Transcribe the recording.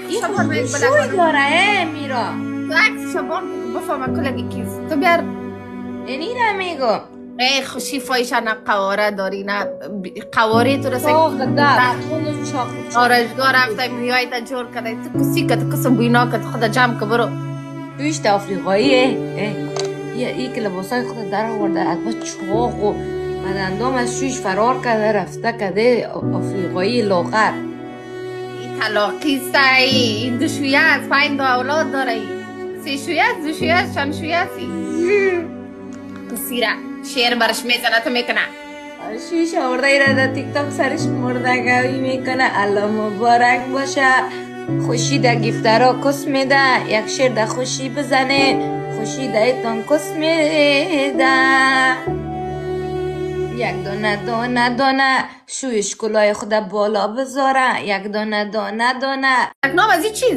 این شبان خوشبوی یک شوی بلگانم داره میرا. تو عکس شبان بفهمم کلگی کیست. تو بیار اینی را میگو ای خوشی فایشه نه قواره داری نه قواره تو رسه چاق دار خونو چاق آرشگاه رفته میای تا جور کده تو کسی که تو کس بوینا که خدا جمع که برو بویشت افریقاییه. ای که لباسای خود در آورده از چاق و بدندام از شویش فرار کرده رفته کده افریقایی لاغر. این طلاقی سعی این دو شویه است 5 اولاد داره ای 3 شویه است 2 شویه است چند شویه هستی کسیره شیر برش میزنه تو میکنه شویش آورده ایره در تیک تاک سرش مردگوی میکنه. الله مبارک باشه. خوشی در گیفترا کس میده. یک شیر در خوشی بزنه. خوشی در ایتان کس میده. یک دانه دانه دانه شویش کلاه خود بالا بذاره. یک دانه دانه دانه نام از این چیز